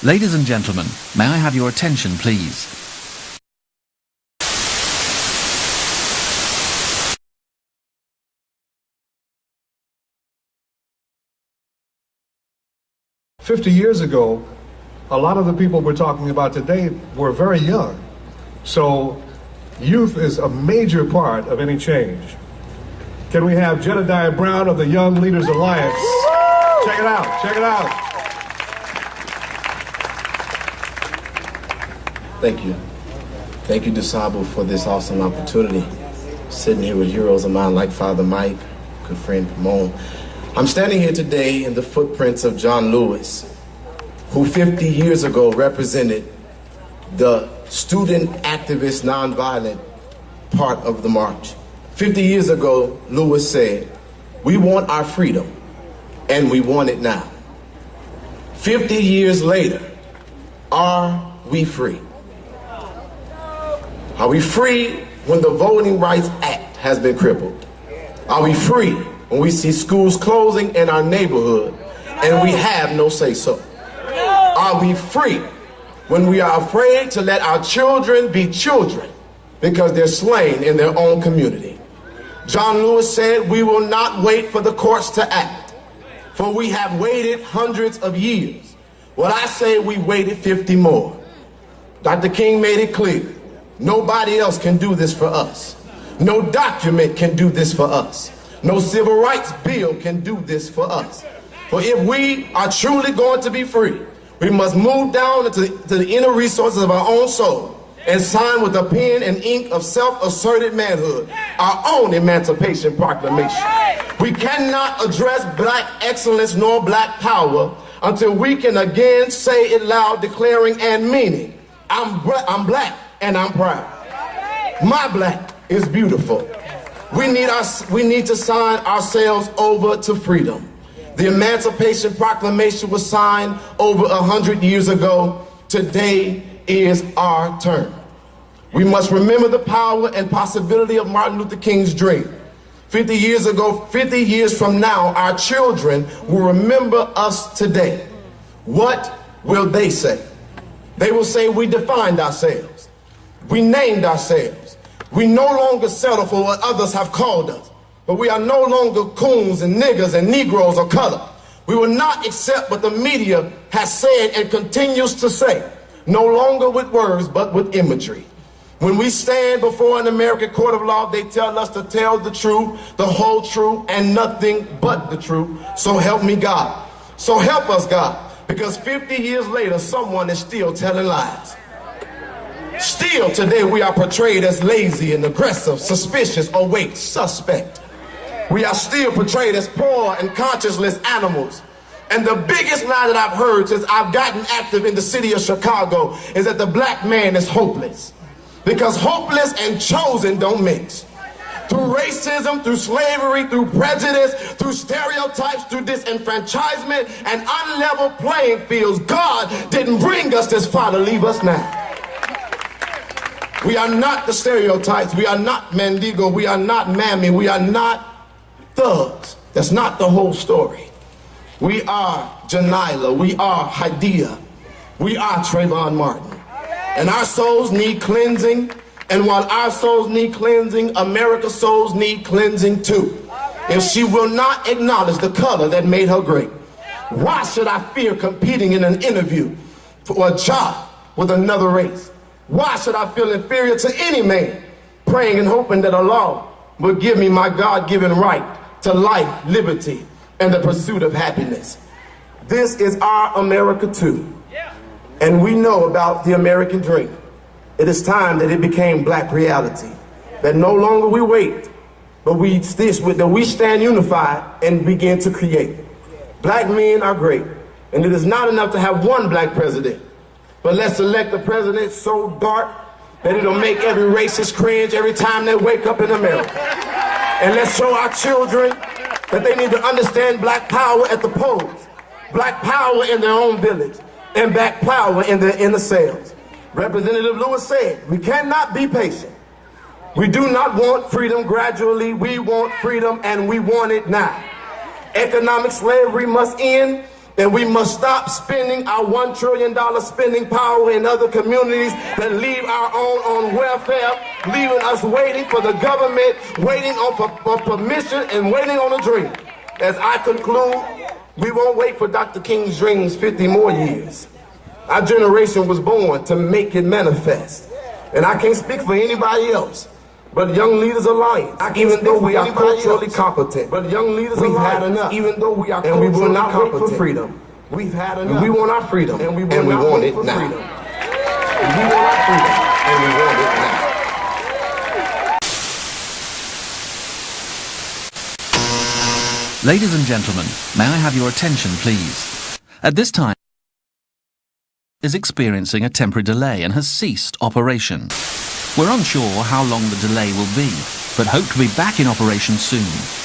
Ladies and gentlemen, may I have your attention, please? "50 years ago, a lot of the people we're talking about today were very young. So youth is a major part of any change. Can we have Jedidiah Brown of the Young Leaders Alliance? Check it out, check it out. Thank you. Thank you, Du-Sable, for this awesome opportunity. Sitting here with heroes of mine like Father Mike, good friend Ramon. I'm standing here today in the footprints of John Lewis, who 50 years ago represented the student activist nonviolent part of the march. 50 years ago, Lewis said, "We want our freedom, and we want it now." 50 years later, are we free? Are we free when the Voting Rights Act has been crippled? Are we free when we see schools closing in our neighborhood and we have no say-so? Are we free when we are afraid to let our children be children because they're slain in their own community? John Lewis said, "We will not wait for the courts to act, for we have waited hundreds of years." Well, I say we waited 50 more. Dr. King made it clear, nobody else can do this for us. No document can do this for us. No civil rights bill can do this for us. For if we are truly going to be free, we must move down into the inner resources of our own soul and sign with the pen and ink of self-asserted manhood our own Emancipation Proclamation. We cannot address black excellence nor black power until we can again say it loud, declaring and meaning, I'm black and I'm proud. My black is beautiful. We need to sign ourselves over to freedom. The Emancipation Proclamation was signed over 100 years ago. Today is our turn. We must remember the power and possibility of Martin Luther King's dream. 50 years ago, 50 years from now, our children will remember us today. What will they say? They will say we defined ourselves. We named ourselves. We no longer settle for what others have called us. But we are no longer coons and niggers and Negroes or color. We will not accept what the media has said and continues to say, no longer with words, but with imagery. When we stand before an American court of law, they tell us to tell the truth, the whole truth, and nothing but the truth. So help me God. So help us, God, because 50 years later, someone is still telling lies. Still today, we are portrayed as lazy and aggressive, suspicious, or wait, suspect. We are still portrayed as poor and conscienceless animals. And the biggest lie that I've heard since I've gotten active in the city of Chicago is that the black man is hopeless. Because hopeless and chosen don't mix. Through racism, through slavery, through prejudice, through stereotypes, through disenfranchisement and unlevel playing fields, God didn't bring us this far to leave us now. We are not the stereotypes. We are not Mandigo. We are not Mammy. We are not thugs. That's not the whole story. We are Janila. We are Jedidiah. We are Trayvon Martin. And our souls need cleansing. And while our souls need cleansing, America's souls need cleansing too. If she will not acknowledge the color that made her great, why should I fear competing in an interview for a job with another race? Why should I feel inferior to any man, praying and hoping that Allah will give me my God-given right to life, liberty, and the pursuit of happiness? This is our America too. And we know about the American dream. It is time that it became black reality. That no longer we wait, but we stand unified and begin to create. Black men are great, and it is not enough to have one black president. But let's elect a president so dark that it'll make every racist cringe every time they wake up in America. And let's show our children that they need to understand black power at the polls, black power in their own village, and black power in their inner cells. Representative Lewis said, we cannot be patient. We do not want freedom gradually. We want freedom, and we want it now. Economic slavery must end, And we must stop spending our $1 trillion spending power in other communities that leave our own on welfare, leaving us waiting for the government, waiting for permission and waiting on a dream. As I conclude, we won't wait for Dr. King's dreams 50 more years. Our generation was born to make it manifest. And I can't speak for anybody else. But Young Leaders Alliance, even though we are culturally competent, but Young Leaders Alliance, had enough. Even though we are and we will not wait for freedom. We've had enough. And we want our freedom, and we want it now. And we want our freedom, and we want it now. Ladies and gentlemen, may I have your attention, please? At this time, is experiencing a temporary delay and has ceased operation. We're unsure how long the delay will be, but hope to be back in operation soon.